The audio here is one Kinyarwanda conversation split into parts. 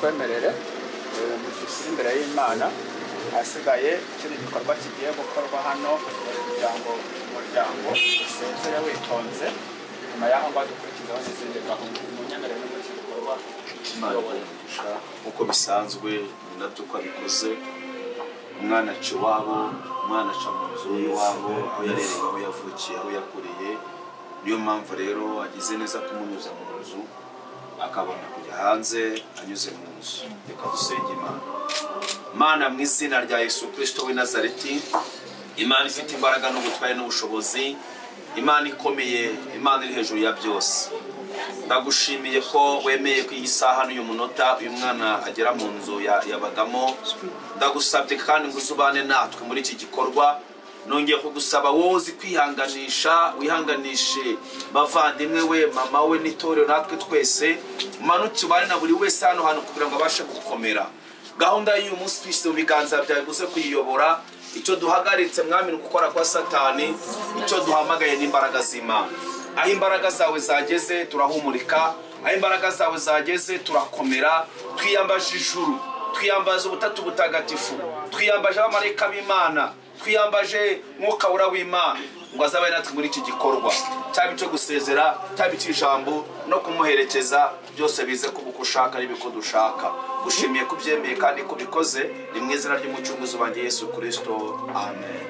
twemerere imbere y'Imana hasigaye ikindi gikorwa kigiye gukorwa hano kugira ngo umuryango usezere witonze nyuma y'aho ngo dukurikizaho n'izindi gahunda munyemerere no muri iki gikorwa uko bisanzwe nabyo uko abikoze umwana aca iwabo umwana aca mu nzu y'iwabo aho yarereye aho yavukiye aho yakuriye niyo mpamvu rero agize neza kumunyuza mu nzu akabona kujya hanze anyuze mu nzu reka dusenge Imana. Mana mu izina rya Yesu Kristo w'i Nazareti, Imana ifite imbaraga n'ubutware n'ubushobozi, Imana ikomeye, Imana iri hejuru ya byose, ndagushimiye ko wemeye ku iyi saha n'uyu munota uyu mwana agera mu nzu yabagamo. Ndagusabye kandi ngo uzubane natwe muri iki gikorwa. Nongeye kugusaba wowe uzi kwihanganisha, wihanganishe bavandimwe we, mama we n'itorero natwe twese, umanuke ubane na buri wese hano kugira ngo abashe gukomera. Gahunda y'uyu munsi twishyize mu biganza byawe guze kuyiyobora. Icyo duhagaritse mwami ni gukora kwa Satani, icyo duhamagaye n'imbaraga z'Imana. Aho imbaraga zawe zageze turahumurika, aho imbaraga zawe zageze turakomera, twiyambaje ijuru, twiyambaje ubutatu butagatifu, twiyambaje abamarayika b'Imana, twiyambaje mwuka wera w'Imana ngo azabe natwe muri iki gikorwa cyaba icyo gusezera, cyaba icy'ijambo no kumuherekeza, byose bize kuko ushaka n'ibiko dushaka. Gushimiye kubyemeye kandi kubikoze, ni mu izina ry'umucunguzi wanjye Yesu Kristo, amen.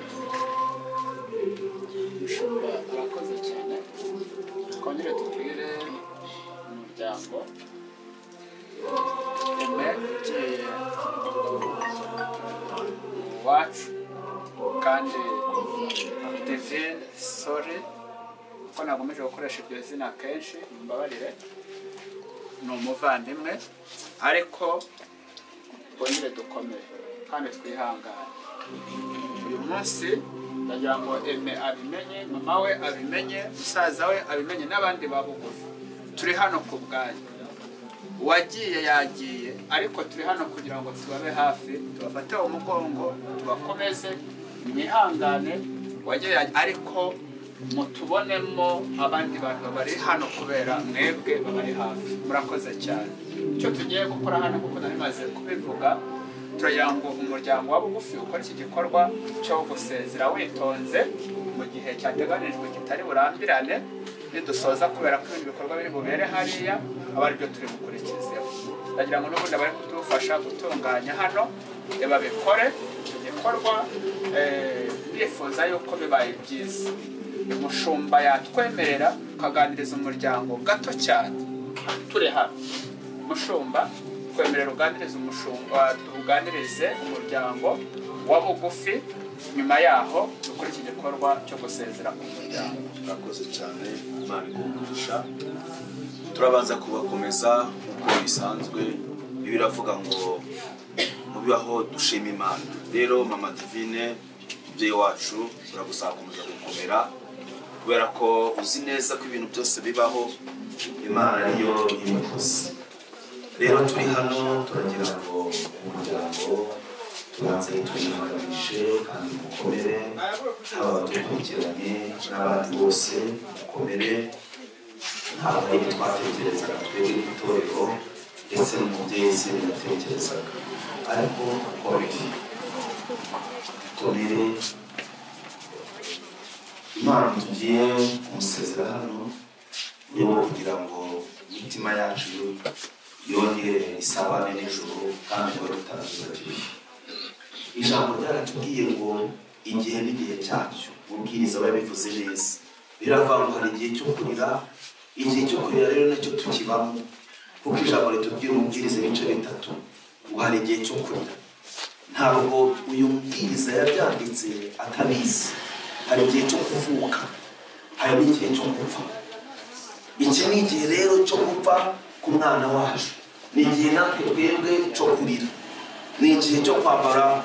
Murakoze cyane. Twongere tubwire umuryango wacu kandi Divine Sore, ko nagomeje gukoresha iryo zina kenshi, mbabarire, ni umuvandimwe, ariko twongere dukomere kandi twihangane. Uyu munsi ndagira ngo Aime abimenye, mama we abimenye, musaza we abimenye, n'abandi babugufi. Turi hano ku bwanyu. Uwagiye yagiye, ariko turi hano kugira ngo tubabe hafi, tubafate umugongo, tubakomeze, mwihangane. Wagiye ariko mutubonemo abandi bantu bari hano kubera mwebwe babari hafi. Murakoze cyane. Icyo tugiye gukora hano kuko nari maze kubivuga, turagira ngo umuryango wa bugufi ukora iki gikorwa cyo gusezera witonze mu gihe cyateganijwe kitari burambirane, nidusoza kubera ko ibindi bikorwa biri bubere hariya aba aribyo turi bukurikizeho. Ndagira ngo n'ubundi bari kudufasha gutunganya hano babikore igikorwa, bifuza yuko bibaye byiza. Umushumba yatwemerera ukaganiriza umuryango gato cyane turi hano. Mushumba twemerera uganiriza uganirize umuryango wa bugufi, nyuma yaho dukora iki gikorwa cyo gusezera ku muryango. Murakoze cyane, Imana igumisha. Turabanza kubakomeza uko bisanzwe, biravuga ngo mubibaho dushima Imana. Rero Mama Divine umubyeyi wacu, turagusaba gukomeza gukomera, kubera ko uzi neza ko ibintu byose bibaho Imana ariyo ibikoze. Rero turi hano turagira ngo umuryango tubanze twihanganishe kandi mukomere, haba abadukurikiranye n'abandi bose mukomere. Ntabwo ari ibyo twatekerezaga twebwe nk'itorero ndetse n'umubyeyi si ibyo yatekerezaga, ariko mukomere, mukomere. Imana tugiye kumusezera hano niyo kugira ngo imitima yacu yongere isabane n'ijuru kandi ngo tutazibagiwe. Ijambo ryaratubwiye ngo igihe n'igihe cyacyo, ubwiriza babivuze neza. Biravuga ngo hari igihe cyo kurira, igihe cyo kurira rero nacyo tukibamo, kuko ijambo ritubwira umubwiriza ibice bitatu ngo hari igihe cyo kurira. Ntabwo uyu mubwiriza yabyanditse atabizi. Hari igihe cyo kuvuka, hari n'igihe cyo gupfa. Iki ni igihe rero cyo gupfa ku mwana wacu, ni igihe natwe twebwe cyo kurira, ni igihe cyo kwambara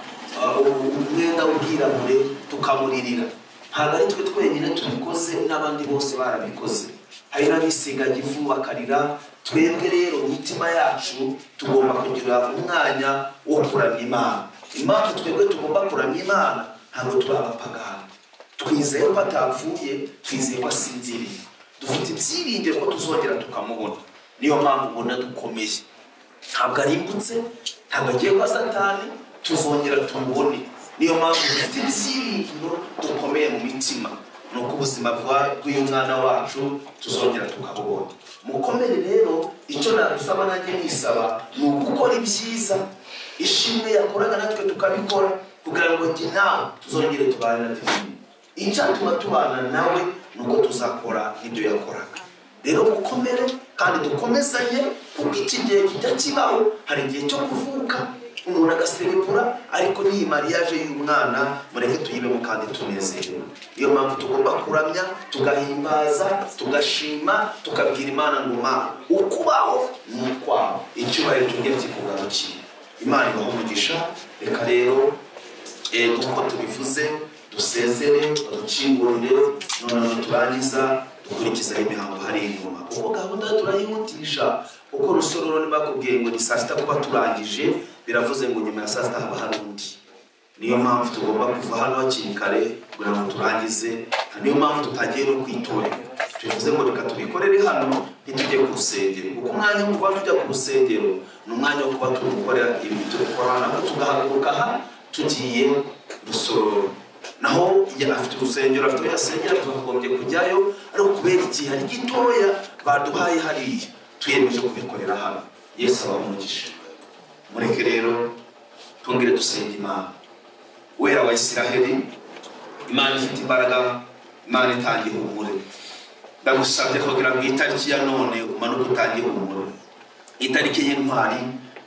umwenda w'ubwirabure tukamuririra. Ntabwo ari twe twenyine tubikoze, n'abandi bose barabikoze. Hari n'abisiga ivu bakarira. Twebwe rero imitima yacu tugomba kugira umwanya wo kuramya Imana. Impamvu twebwe tugomba kuramya Imana, ntabwo turi abapagani. Twizeye ko atapfuye, twizeye ko asinziriye, dufite ibyiringiro ko tuzongera tukamubona. Niyo mpamvu ubona dukomeye, ntabwo arimbutse, ntabwo agiye kwa Satani, tuzongera tumubone. Niyo mpamvu dufite ibyiringiro dukomeye mu mitima, nuko ubuzima bw'uyu mwana wacu tuzongera tukabubona. Mukomere rero, icyo nadusaba nanjye nisaba ni ugukora ibyiza, ishimwe yakoraga natwe tukabikora, kugira ngo njye nawe tuzongere tubane na Divine. Icyatuma tubana nawe nuko tuzakora ibyo yakoraga. Rero mukomere kandi dukomezanye, kuko iki gihe kijya kibaho. Hari igihe cyo kuvuka umuntu agaserebura, ariko n'iyi mariage y'umwana mureke tuyibemo kandi tunezerewe. Niyo mpamvu tugomba kuramya, tugahimbaza, tugashima, tukabwira Imana ngo Mana ukubaho ni ukwawe, icyubahiro tugiye kikugarukira. Imana ibahe umugisha. Reka rero nk'uko tubivuze dusezere, dukingurire, noneho turangiza dukurikiza imihango hari inyuma, kuko gahunda turayihutisha. Kuko rusororo ntibakubwiye ngo ni saa sita kuba turangije, biravuze ngo nyuma ya saa sita haba hari undi. Niyo mpamvu tugomba kuva hano hakiri kare kugira ngo turangize. Niyo mpamvu tutagiye no kwitorera, tuvuze ngo reka tubikorere hano ntitujye ku rusengero kuko umwanya wo kuba tujya ku rusengero ni umwanya wo kuba turi gukorera ibintu dukorana nabwo tugahaguruka aha tugiye Rusororo naho afite urusengero afite yasengera tukagombye kujyayo ariko kubera igihe ari gitoya baduhaye hariya tuyemeje kubikorera hano Yesu abamugisha mureke rero tongere dusenge Imana wera wa Isiraheli Imana ifite imbaraga Imana itangiye humure ndagusabye kugira ngo itariki ya none umanuke utangiye humure itariki y'intwari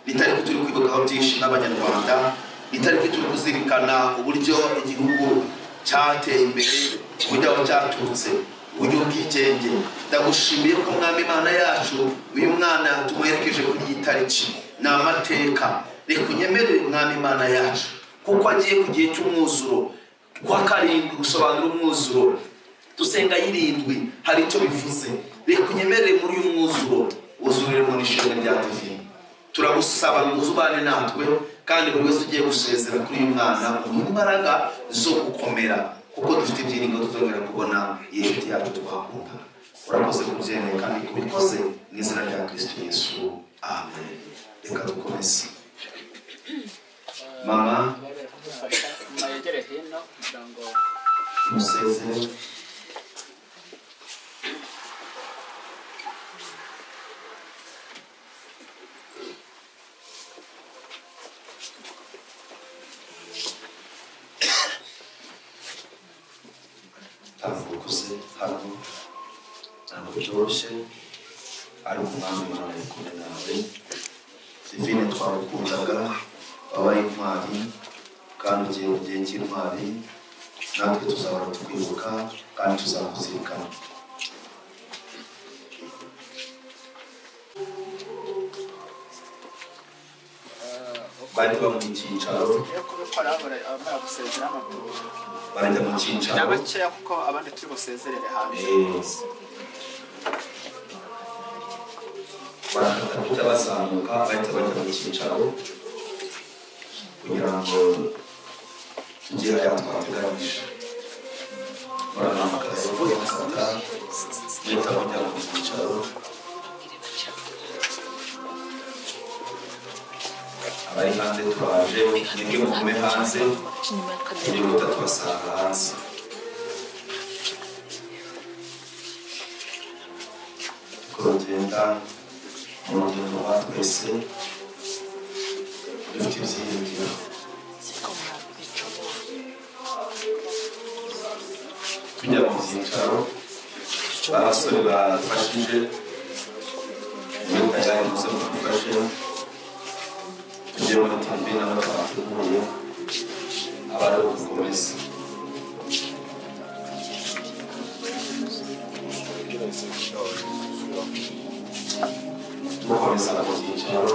itariki turi kwibukaho byinshi n'abanyarwanda itariki turi kuzirikana uburyo igihugu cyateye imbere uburyo aho cyaturutse uburyo bw'ikenge ndagushimiye ko mwami Imana yacu uyu mwana tumuherekeje kuri iyi tariki ni amateka reka unyemerere mwami Imana yacu kuko agiye ku gihe cy'umwuzuro kwa karindwi gusobanura umwuzuro dusenga y'irindwi hari icyo bivuze reka unyemerere muri uyu mwuzuro wuzurire mu ishimwe rya TV turagusaba ngo uzubane natwe kandi buri wese ugiye gusezera kuri uyu mwana mu imbaraga zo gukomera kuko dufite ibyiringiro tuzongera kubona iyi nshuti yacu twakunda urakoze kubyemera kandi kubikoze mu izina rya Kristo Yesu amen reka dukomeze mama mayegere hino kugira ngo musezere avukuze hano ntabwo byoroshye ariko umwami Imana ari kumwe nawe Divine twagukundaga wabaye intwari kandi ugiye mu gihe cy'intwari natwe tuzahora tukwibuka kandi tuzakuzirikana bari bamuha icyicaro yo kubikora abamara gusezera amakuru bajya mu cyicaro n'abakeya kuko abandi turi busezerere hanze barakata bazamuka bahita bajya mu cyicaro kugira ngo tugere aho twateganyije barazamuka bakata bahita bajya mu cyicaro abari hanze turaje nibwe mugume hanze turi gutatu basanga hanze kurugenda mu rugendo rwa twese dufite ibyiringiro tujya mu byicaro abasore badufashije muri kayari muze mudufashe tujye muri TV nabo twateguye abari gukomeza gukomeza mu byicaro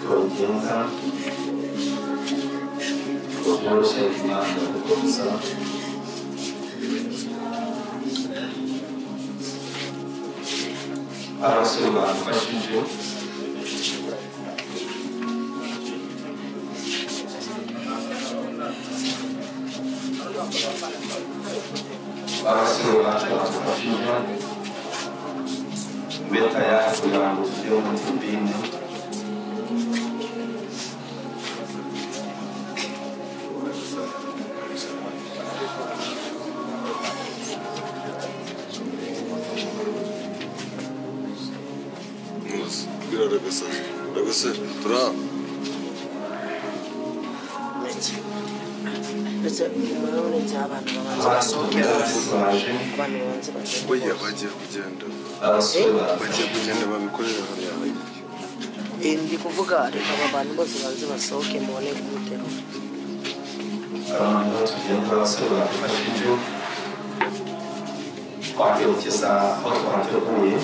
turagenda byoroshye Imana gukomeza abasore badufashije abasore badufashije mbeta yacu kugira ngo tugere mu tribune Ragazzi, tra ndetse urabonetse abantu babanza basohokera abantu babanza oya bagiye kugenda babikorera hano ndi kuvuga reka aba bantu bose banze basohoke mubone kumutero abantu tugenda abasore badufashije twakerekeza aho twateguye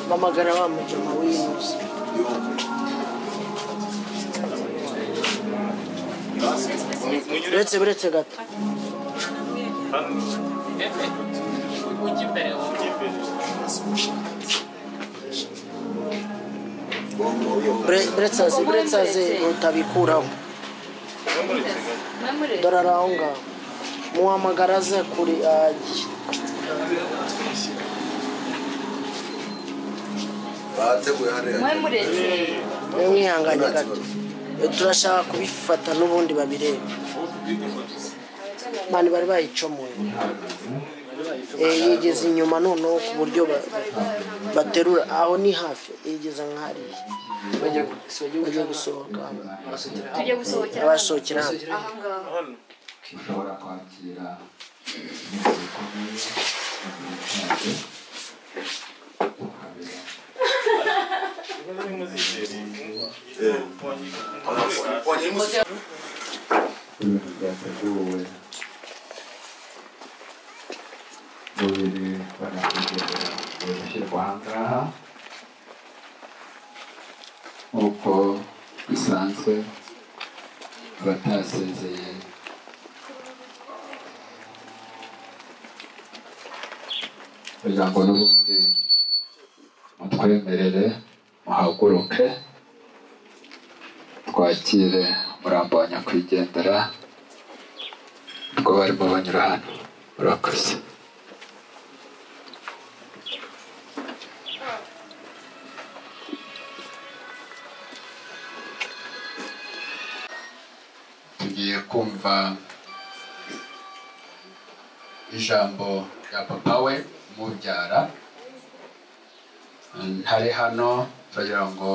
bamagara wa mujama w'inoze Uretse gato Buretsaze utabikuraho dore aho ngaho muhamagara aze kuri mwihanganye gato turashaka kubifata n'ubundi babireba mani bari bayicomoye yigeze inyuma noneho ku buryo baterura aho ni hafi yigeze nk'hariya bagiye gusohoka basohokera hano ushobora kwakira ibintu byateguwe bubiri banakugendera gushyirwa ahangaha nk'uko bisanzwe abatasezeye kugira ngo n'ubundi mutwemerere muhaguruke twakire umurambo wa nyakwigendera ubwo barimo banyura hano. Murakoze. Tugiye kumva ijambo rya papa we umubyara. Ntari hano turagira ngo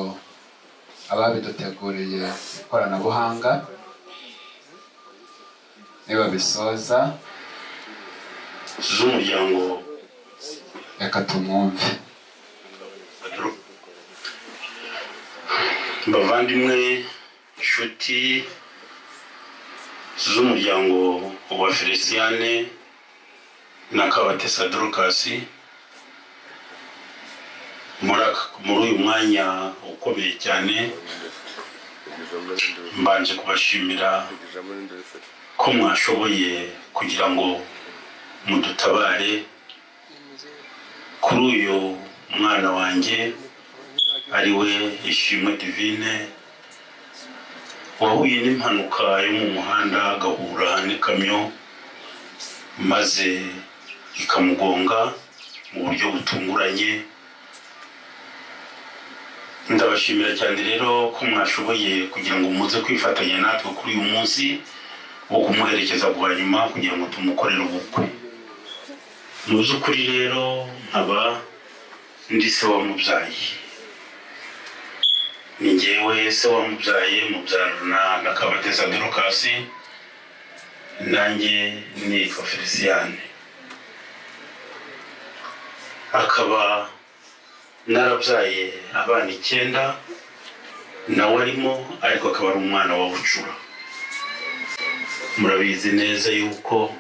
ababiduteguriye ikoranabuhanga niba bisoza z'umuryango reka tumwumve. bavandimwe inshuti z'umuryango wa Feliciane na Kabatesa Dorcas, muri uyu mwanya ukomeye cyane mbanje kubashimira ko mwashoboye kugira ngo mudutabare kuri uyu mwana wanjye ari we Ishimwe Divine wahuye n'impanuka yo mu muhanda agahura n'ikamyo maze ikamugonga mu buryo butunguranye. Ndabashimira cyane rero ko mwashoboye kugira ngo muze kwifatanya natwe kuri uyu munsi wo kumuherekeza bwa nyuma kugira ngo tumukorere ubukwe. Mu by'ukuri rero nkaba ndi se wamubyaye, ni njyewe se wamubyaye mubyarana na Kabatesa Dorcas, nanjye nitwa Feliciane. Akaba narabyaye abana 9 nawe arimo, ariko akaba ari umwana wa bucura. Murabizi neza yuko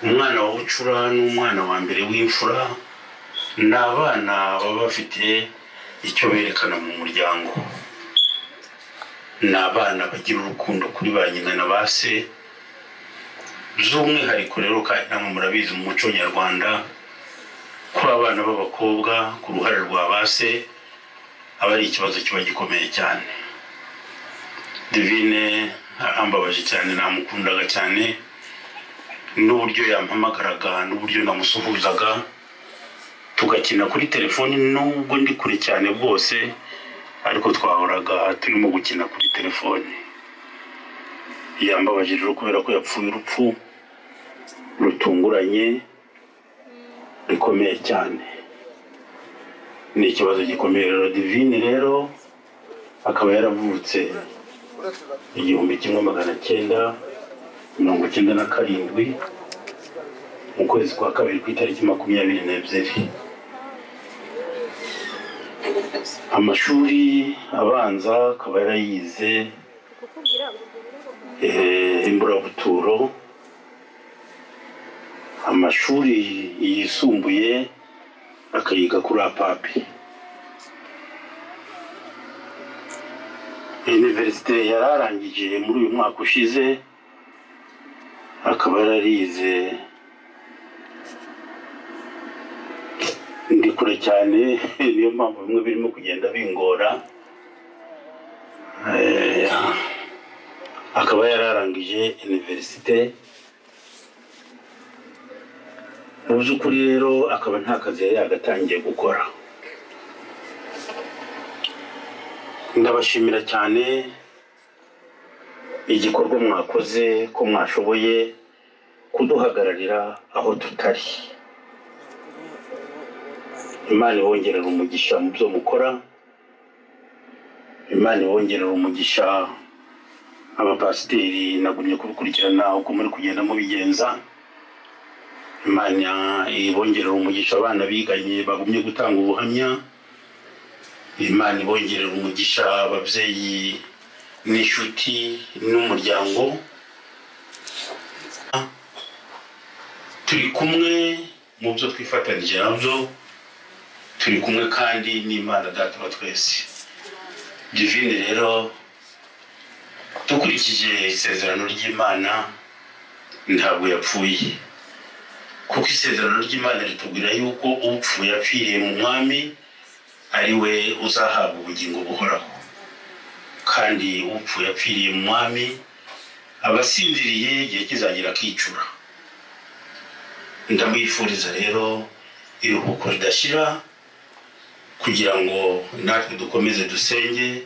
umwana wa bucura n'umwana wa mbere w'imfura n'abana baba bafite icyo berekana mu muryango. N'abana bagira urukundo kuri ba nyina na ba se. By'umwihariko rero kandi namwe murabizi mu muco nyarwanda ko abana b'abakobwa ku ruhare rwa ba se aba ari ikibazo kiba gikomeye cyane. Divine arambabaje cyane, namukundaga cyane, n'uburyo yampamagaraga n'uburyo namusuhuzaga tugakina kuri telefoni, nubwo ndi kure cyane bwose ariko twahoraga turimo gukina kuri telefoni. Yambabaje rero kubera ko yapfuye urupfu rutunguranye rikomeye cyane. Ni ikibazo gikomeye rero. Divine rero akaba yaravutse 1997 mu kwezi kwa kabiri ku itariki 22. Amashuri abanza akaba yarayize Imburabuturo, amashuri yisumbuye akayiga kuri Apapi. universite yararangije muri uyu mwaka ushize, akaba yararize ndi kure cyane, niyo mpamvu bimwe birimo kugenda bingora. Akaba yararangije universite, mu by'ukuri rero akaba nta kazi yari yagatangiye gukora. Ndabashimira cyane igikorwa mwakoze, ko mwashoboye kuduhagararira aho tutari. Imana ibongerera umugisha mu byo mukora, Imana ibongerera umugisha abapasiteri nagumye kubikurikirana uko muri kugenda mubigenza. Imana ibongerera umugisha abana biganye bagumye gutanga ubuhamya. Imana ibongerera umugisha ababyeyi n'inshuti n'umuryango. Turi kumwe mu byo twifatanije nabyo, turi kumwe kandi n'Imana Data wa twese. Divine rero dukurikije isezerano ry'Imana ntabwo yapfuye, kuko isezerano ry'Imana ritubwira yuko upfuye apfiriye mu mwami ari we uzahabwa ubugingo buhoraho, kandi upfuye apfiriye mu mwami abasinziriye igihe kizagira akicura. Ndamwifuriza rero iruhuko ridashira, kugira ngo natwe dukomeze dusenge,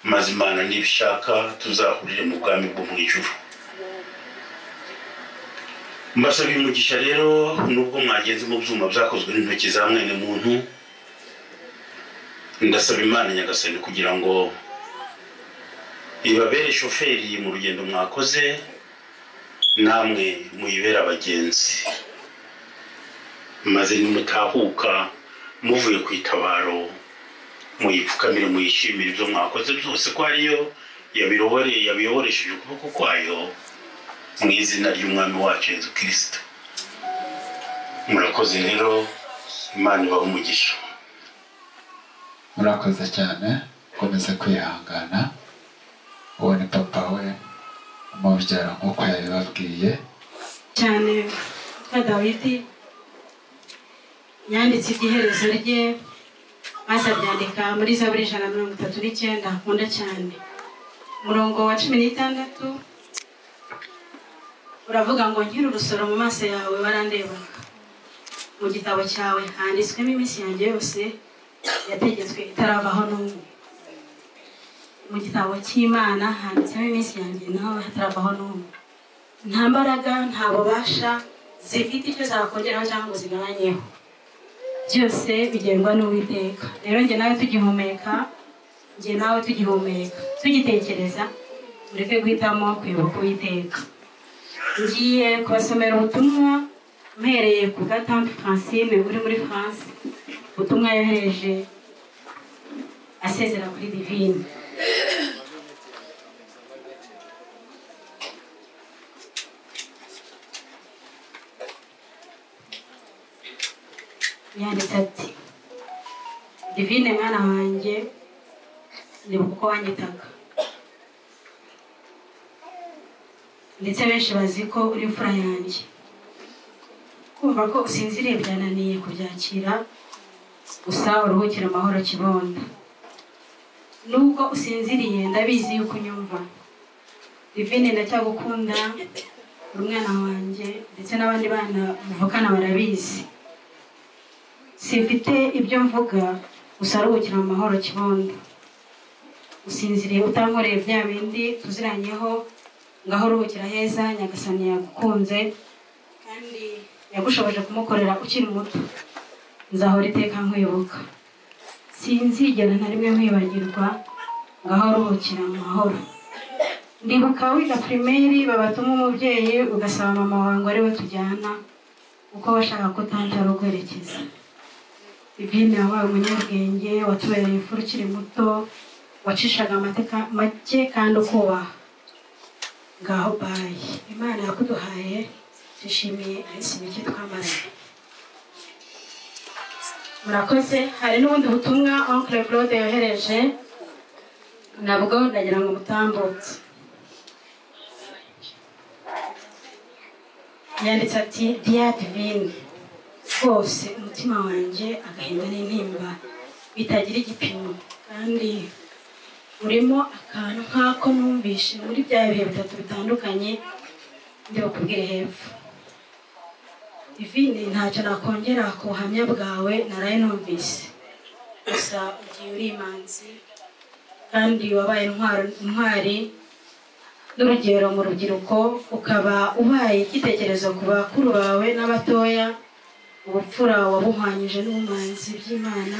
maze Imana nibishaka tuzahurire mu bwami bwo mu ijuru. Mbasaba umugisha rero, nubwo mwagenze mu byuma byakozwe n'intoki za mwene muntu, ndasaba Imana Nyagasani kugira ngo ibabere shoferi mu rugendo mwakoze, namwe muyibere abagenzi, maze nimutahuka muvuye ku itabaro muyipfukamire, muyishimire ibyo mwakoze byose ko ariyo yabiyoboresheje ukuboko kwayo, mu izina ry'umwami wacu Yesu Kristo. Murakoze rero, Imana ibahe umugisha. Murakoze cyane, komeza kwihangana. Uwo ni papa we umubyara nk'uko yabibabwiye cyane. Dawidi yanditse igiherezo rye, maze abyandika muri Zaburi 139, nkunda cyane. Umurongo wa 16 uravuga ngo nkiri urusoro mu maso yawe warandebaga, mu gitabo cyawe handitswemo iminsi yanjye yose yategetswe itaravaho n'umwe. Mu gitabo cy'Imana handitsemo iminsi yanjye naho hataravaho n'umwe. Nta mbaraga, nta bubasha zifite icyo zakongeraho cyangwa ngo zigabanyeho, byose bigenwa n'Uwiteka. Rero njye nawe tugihumeka, tugitekereza, mureke guhitamo kwibuka Uwiteka. Ngiye kubasomera ubutumwa mpereye ku Gatante Francine uri muri France, ubutumwa yohereje asezera kuri Divine. Yanditse ati: Divine mwana wanjye, ndibuka uko wanyitaga, ndetse benshi bazi ko uri imfura yanjye. Kumva ko usinziriye byananiye kubyakira, gusa uruhukira amahoro Kibondo. Nubwo usinziriye ndabizi yuko unyumva. Divine ndacyagukunda, uri umwana wanjye, ndetse n'abandi bana muvukana barabizi. Simfite ibyo mvuga, gusa uruhukira amahoro Kibondo. Usinziriye utankoreye bya bindi tuziranyeho, ngaho uruhukira heza. Nyagasani yagukunze kandi yagushoboje kumukorera ukiri muto. Nzahora iteka nkwibuka, sinzigera na rimwe nkwibagirwa. Ngaho uruhukira mu mahoro. Ndibuka wiga primaire babatuma umubyeyi ugasaba mama wawe ngo ari we tujyana, uko washaka ko tante arugwerekeza. Divine wabaye umunyabwenge, watubereye imfura ukiri muto, wacishaga amateka make kandi ukubaha. Ngaho bayi, Imana yakuduhaye, dushimiye iminsi mike twamaranye. Murakoze. Hari n'ubundi butumwa Oncle Claude yohereje nabwo ndagira ngo mutambutse. Yanditse ati Dear Divine, rwose umutima wanjye agahinda n'intimba bitagira igipimo, kandi urimo akantu nk'ako numvishe muri bya bihe bitatu bitandukanye ndi bukubwire hepfo. Divine, ntacyo nakongera ku buhamya bwawe naraye numvise, gusa ugiye uri imanzi kandi wabaye intwari n'urugero mu rubyiruko, ukaba ubaye igitekerezo ku bakuru bawe n'abatoya. Ubupfura wabuhwanyije n'ubumanzi by'Imana,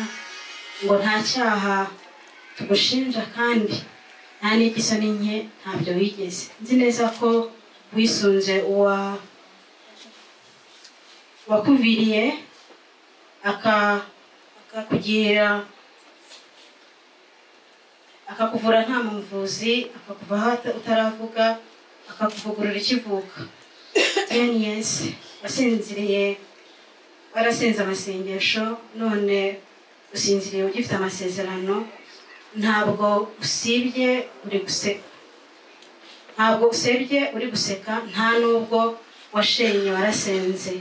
ngo nta cyaha tugushinja kandi nta n'igisoni nke ntabyo wigeze. Nzi neza ko wisunze wakuviriye akakuvura nta muvuzi, akakuvaho utaravuga, akakuvugurura ikivuka. Yes, warasenze amasengesho, none usinziriye ugifite amasezerano. Ntabwo usibye uri guseka, nta nubwo washenye, warasenze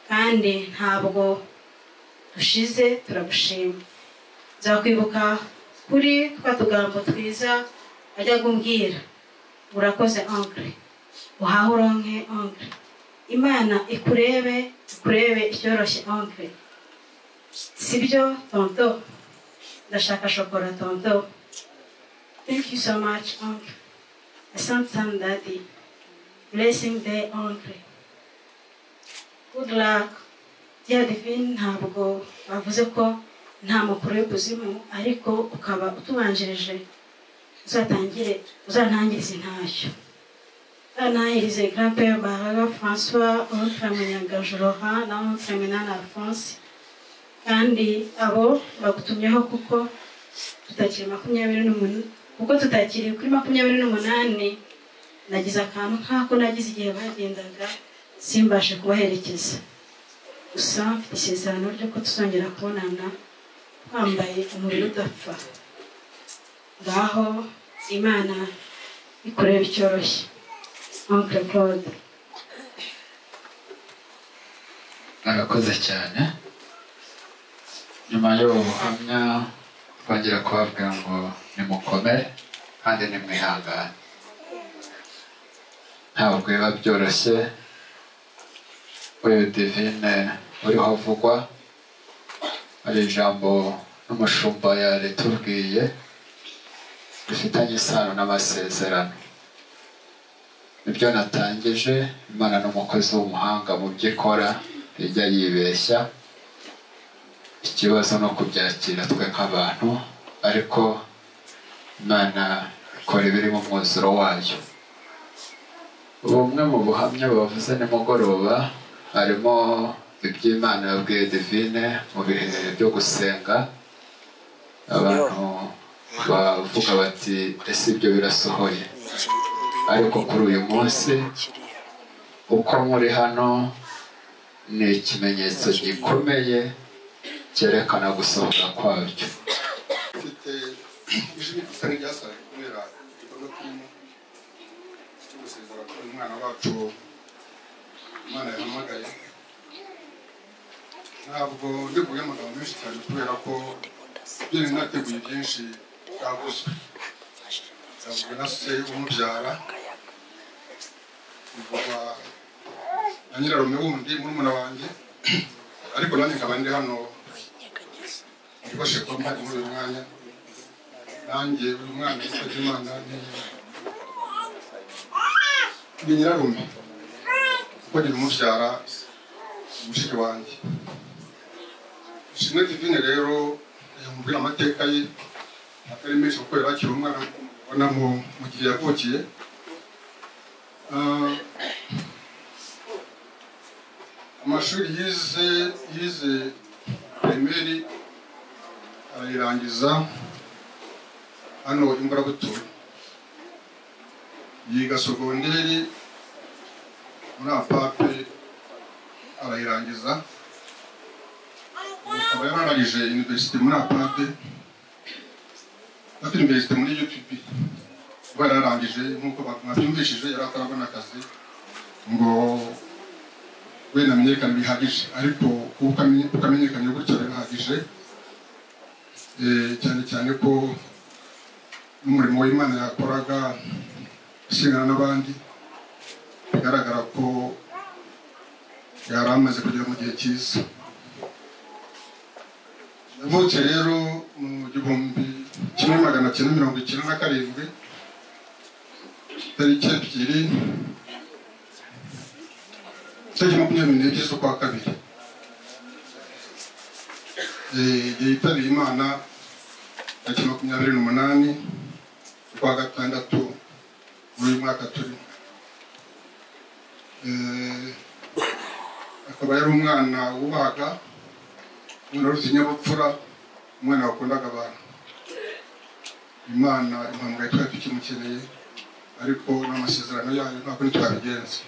kandi ntabwo dushize, turagushima. Nzakwibuka kuri twa tugambo twiza ajya kumbwira, urakoze oncle, uhahe uronke oncle, Imana ikurebe icyoroshye oncle. Sibyo tonto? Ndashaka shokora tonto. Thank you so much oncle. Asante sana daddy. Blessing day oncle. Good luck. Dear Divine, ntabwo bavuze ko nta mukuru y'ukuzimu, ariko ukaba utubanjirije, uzantangirize intashyo. Uzantangirize Grand-Père Baraga François, oncle Munyangajoroha na oncle Minani Alphonse, kandi abo bagutumyeho kuko tutakiri kuri 28, nagize akantu nk'ako nagize igihe bagendaga simbashe kubaherekeza. Gusa mfite isezerano ryo ko tuzongera kubonana twambaye umubiri udapfa. Ngaho Imana ikureba icyoroshye. Oncle Claude. Arakoze cyane. Nyuma y'ubu buhamya twongera kubabwira ngo nimukomere kandi nimwihangane. Ntabwo biba byoroshye. Uyu Divine uriho avugwa, hari ijambo n'umushumba yaritubwiye bifitanye isano n'amasezerano. Nibyo natangije. Imana n'umukozi w'umuhanga mu byo ikora, ijya yibeshya. Ikibazo no kubyakira twe nk'abantu, ariko Imana ikora ibiri mu mwuzuro wayo. Bumwe mu buhamya bavuze nimugoroba harimo iby'Imana yabwiye Divine mu bihe byo gusenga. Abantu bavuga bati ese ibyo birasohoye? Ariko kuri uyu munsi uko muri hano ni ikimenyetso gikomeye cyerekana gusohora kwabyo. Mfite ijwi ritari ryasaye kubera igikorwa turimo cyo gusezera kuri umwana wacu Imana yahamagaye. Ntabwo ndi kuvuga amagambo menshi cyane kubera ko ibyo nateguye byinshi byavuzwe. Byavuzwe na se umubyara, bivugwa na nyirarume wundi murumuna wanjye, ariko nanjye nkaba ndi hano ndibashe kuba mpari muri uyu mwanya. Nanjye uyu mwana yitabye Imana ni nyirarume kuko ngira umubyara mushiki wanjye. Ishimwe Divine rero yamubwira amateka ye atari menshi kuko yari akiri umwana ubona mu gihe yavukiye. Amashuri yize primaire arayirangiza hano Imburabutura, yiga segonderi muri APAPE arayirangiza, akaba yararangije university muri APAPE. afite invesite muri YouTube kuba yararangije nk'uko mwabyumvishije yari atarabona akazi ngo wenda amenyekane bihagije ariko ukamenyekanye gutyo birahagije cyane cyane ko n'umurimo w'Imana yakoraga ashingana n'abandi bigaragara ko yari amaze kugera mu gihe cyiza. Yavutse rero mu 1997 tariki ebyiri tariki 24 z'ukwa kabiri yitabiye Imana tariki 28 z'ukwa gatandatu muri uyu mwaka turi. Akaba yari umwana wubahaga, umwana ufite inyabupfura, umwana wakundaga abantu. Imana impamvu twari tukimukeneye ariko n'amasezerano yayo ntabwo ntitwabigenza.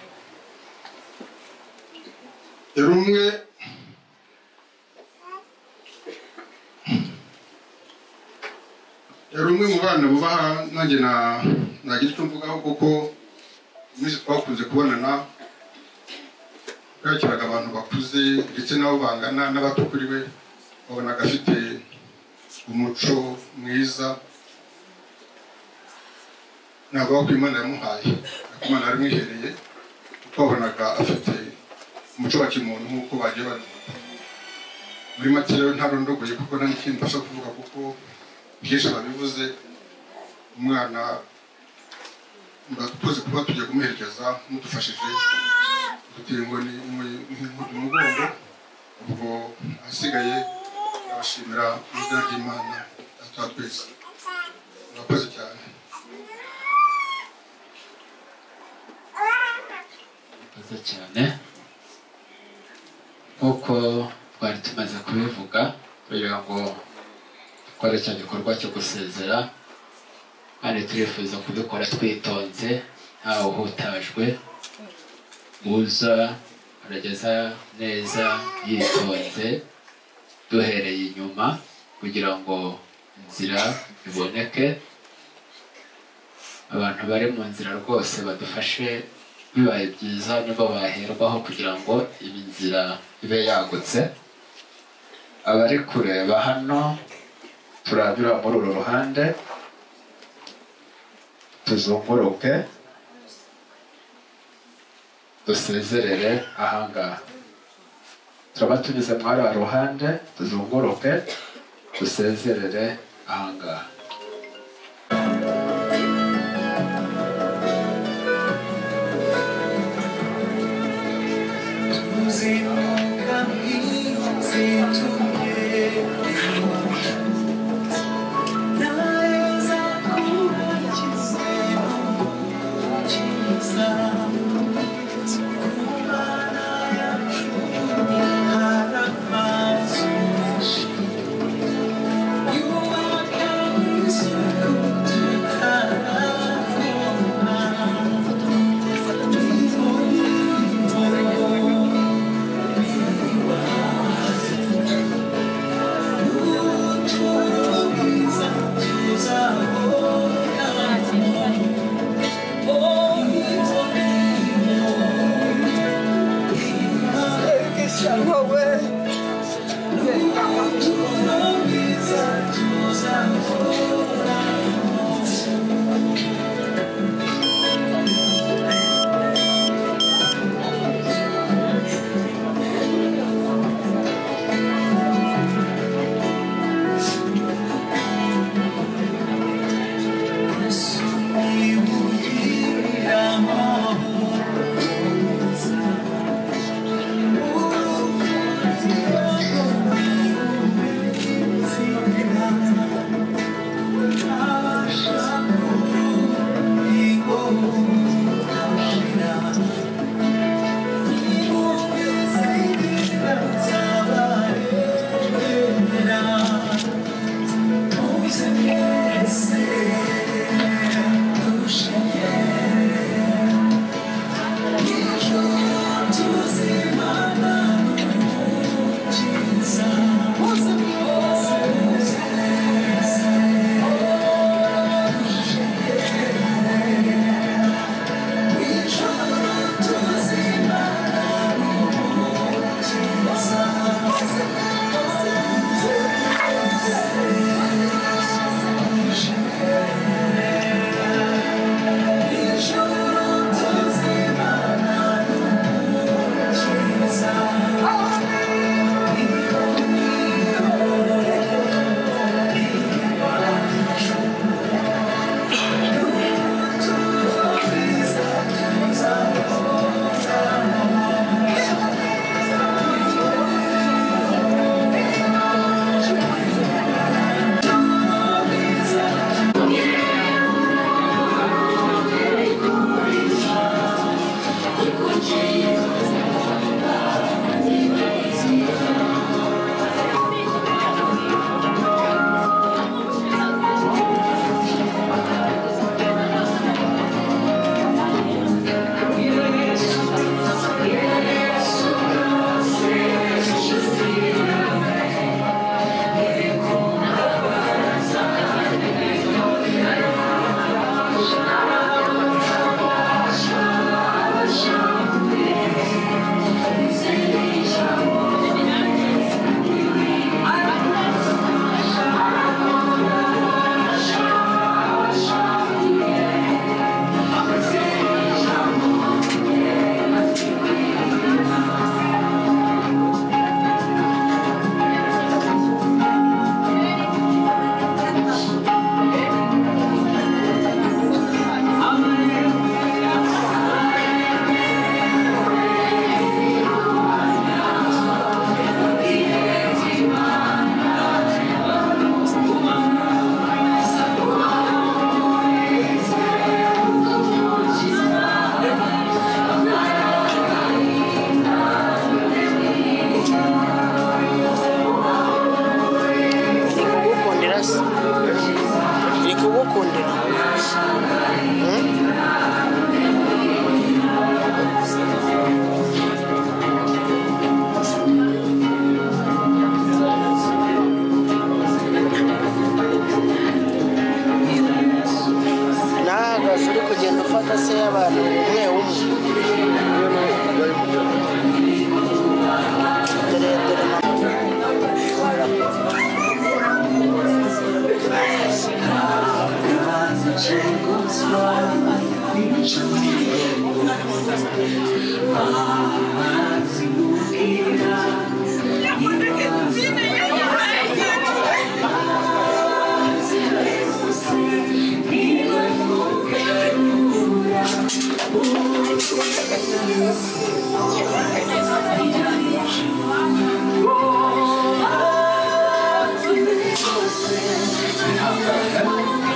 Yari umwe mu bana bubaha, nanjye nagira icyo mvugaho kuko iminsi twakunze kubonana yakiraga abantu bakuze ndetse nabo bangana n'abato kuri we, wabonaga afite umuco mwiza. Ntabwo ko Imana yamuhaye, Imana yarimwihereye kuko wabonaga afite umuco wa kimuntu nk'uko bagiye babivuga. Muri make rero ntarondogoye kuko nta n'ikindi mbasha kuvuga kuko byinshi babivuze. Umwana mbakoze kuba tugiye kumuherekeza mudufashije duteye ngo ni umugongo, ubwo asigaye abashimira izina ry'Imana atwa twese. Murakoze cyane. Murakoze cyane. Nk'uko twari tumaze kubivuga kugira ngo dukore cya gikorwa cyo gusezera, kandi turifuza kubikora twitonze ntawe uhutajwe, uza arageza neza yitonze duhereye inyuma kugira ngo inzira iboneke. Abantu bari mu nzira rwose badufashe, bibaye byiza nibo baherwaho kugira ngo iyi nzira ibe yagutse. Abari kureba hano turanyura muri uru ruhande tuzunguruke dusezerere ahangaha. Turaba tunyuze muri uru ruhande tuzunguruke dusezerere ahangaha.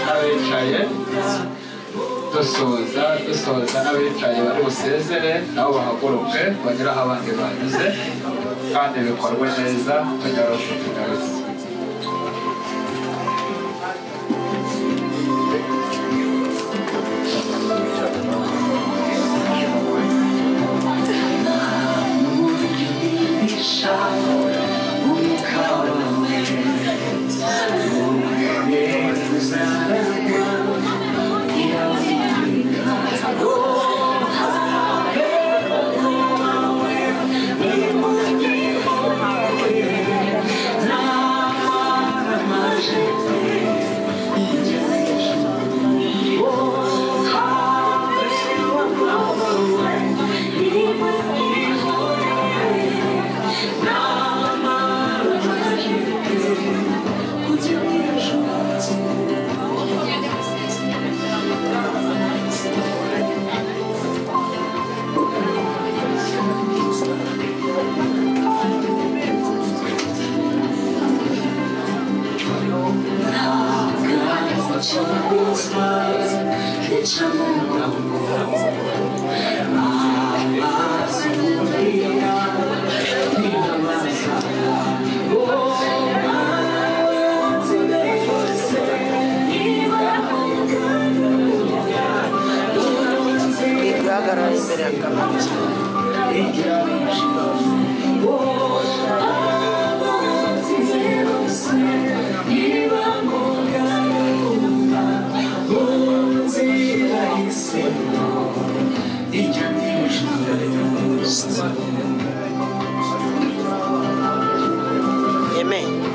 n'abicaye dusoza n'abicaye bari busezere nabo bahaguruke bagere aho abandi banyuze kandi bikorwe neza tunyarutse. Igaragara imbere ya kamera. Amen.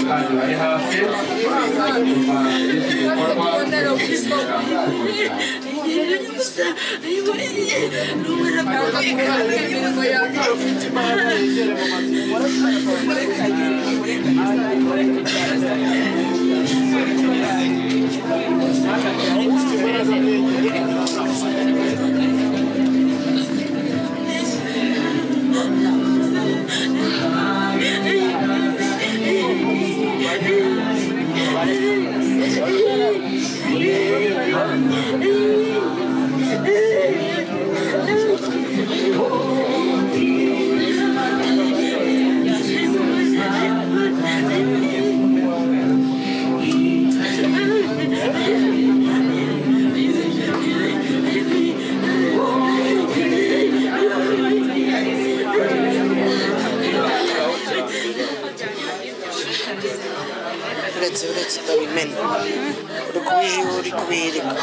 kandi bari hafi uretse utabimenya uri kubiyereka.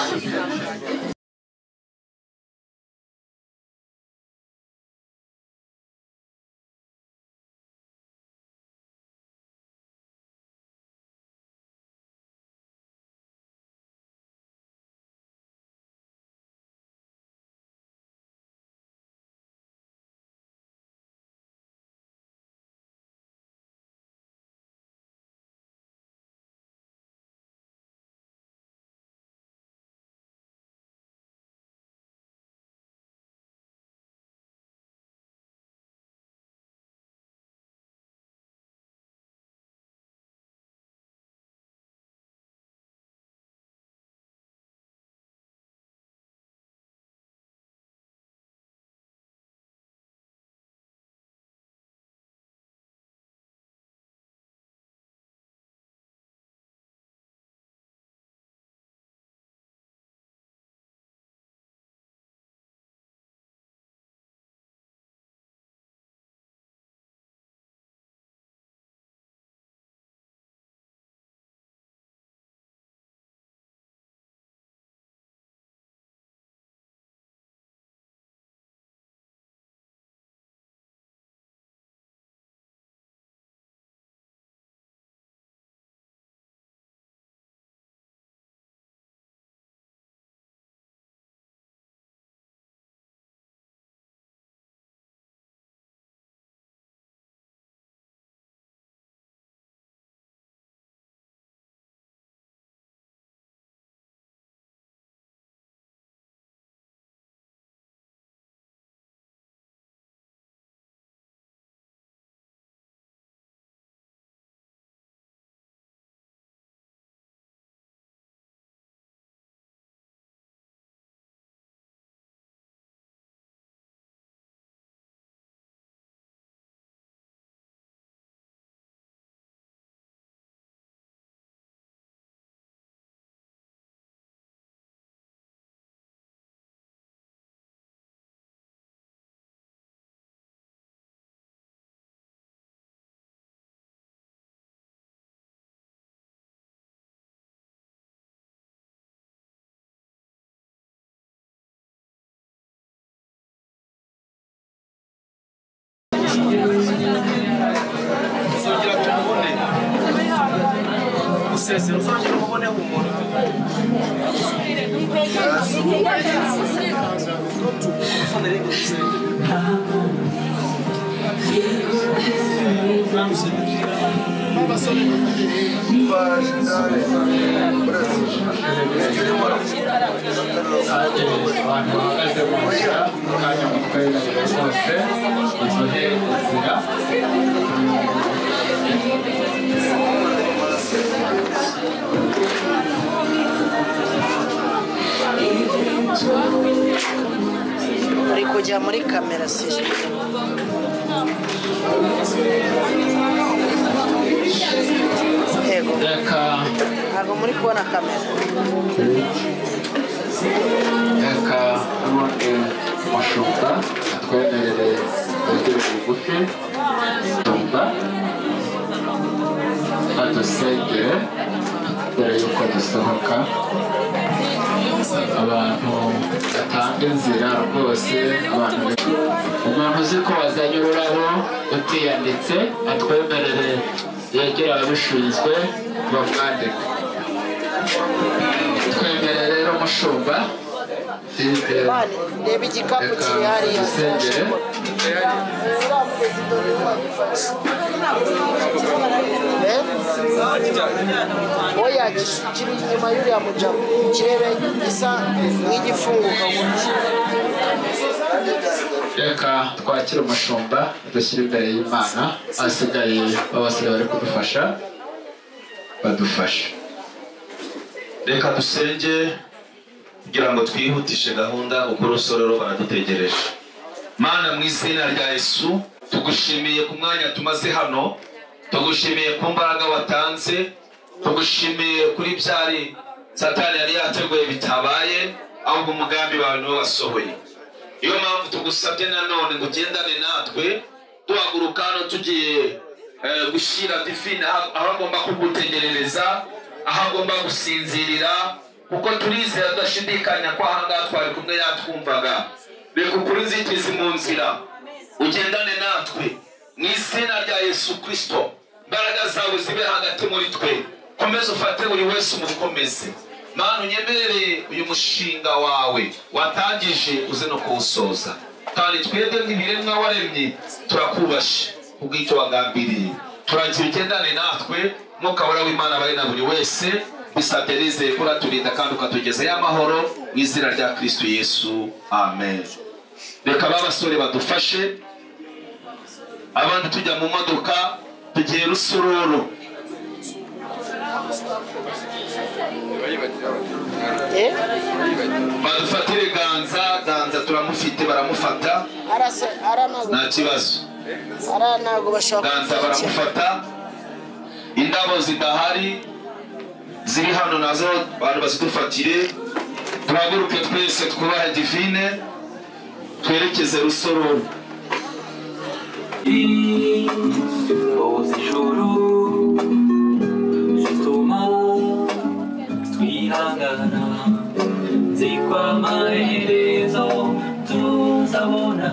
musesero uzongera umubone humura. abantu bahagaze mu nzira kanya mutwemerere rwose iduhe inzira. Ari kujya muri kamera system. Ego. Reka Ntabwo muri kubona kamera. reka n'ubundi mushumba atwemerere urugero rugufi tumva badusengere mbere y'uko dusohoka. Abantu batanga inzira rwose, abantu umuntu uzi ko wazanye ururabo utiyanditse atwemerere yegera ababishinzwe bamwandike. Twemerere rero mushumba Mani, reba igikapu kiri hariya. dusengere. Oya kiri inyuma y'uriya mujamu kirebe gisa nk'igifunguka gutya. Reka twakire umushumba dushyire imbere y'Imana, asigaye babasore bari kudufasha badufashe. Reka dusenge kugira ngo twihutishe gahunda kuko urusororo baradutegereje. Mana, mu izina rya Yesu tugushimiye ku mwanya tumaze hano, tugushimiye ku mbaraga watanze, tugushimiye kuri byari Satani yari yateguye bitabaye, ahubwo umugambi wawe niwo wasohoye. Iyo mpamvu tugusabye nanone ngo ugendane natwe, duhaguruka hano tugiye gushyira divine aho agomba kugutegerereza, aho agomba gusinzirira, kuko turizera tudashidikanya ko ahangaha twari kumwe yatwumvaga. Reka ukuri inzitizi mu nzira, ugendane natwe mu izina rya Yesu Kristo. Imbaraga zawe zibe hagati muri twe, komeza ufate buri wese umukomeze. Mana, unyemerere uyu mushinga wawe watangije uze no kuwusoza, kandi twebwe nk'ibiremwa waremye turakubashe kubw'icyo wagambiriye. Turagira ugendane natwe, Mwuka wera w'Imana abaye na buri wese, bisabye nizeye ko uraturinda kandi ukatugezayo amahoro mu izina rya Kristo Yesu, amen. Reka babasore badufashe, abandi tujya mu modoka tugiye Rusororo. Badufatire Ganza turamufite, baramufata nta kibazo. Ganza baramufata, indabo zidahari ziri hano nazo abantu bazidufatire. Tuhaguruke twese twubahe divine twerekeze Rusororo. ijoro zituma twihangana, zikwa amaherezo tuzabona,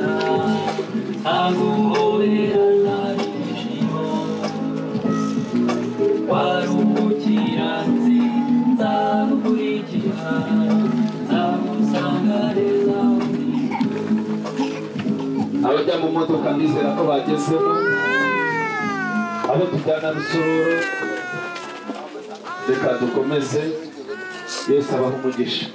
aguhoberana ibyishimo, waruhukiranzi nzagukurikira, nzagusanganiza. Abajya mu modoka ndizera ko bagezemo, abo tujyana Rusororo reka dukomeze. Yesu abaha umugisha.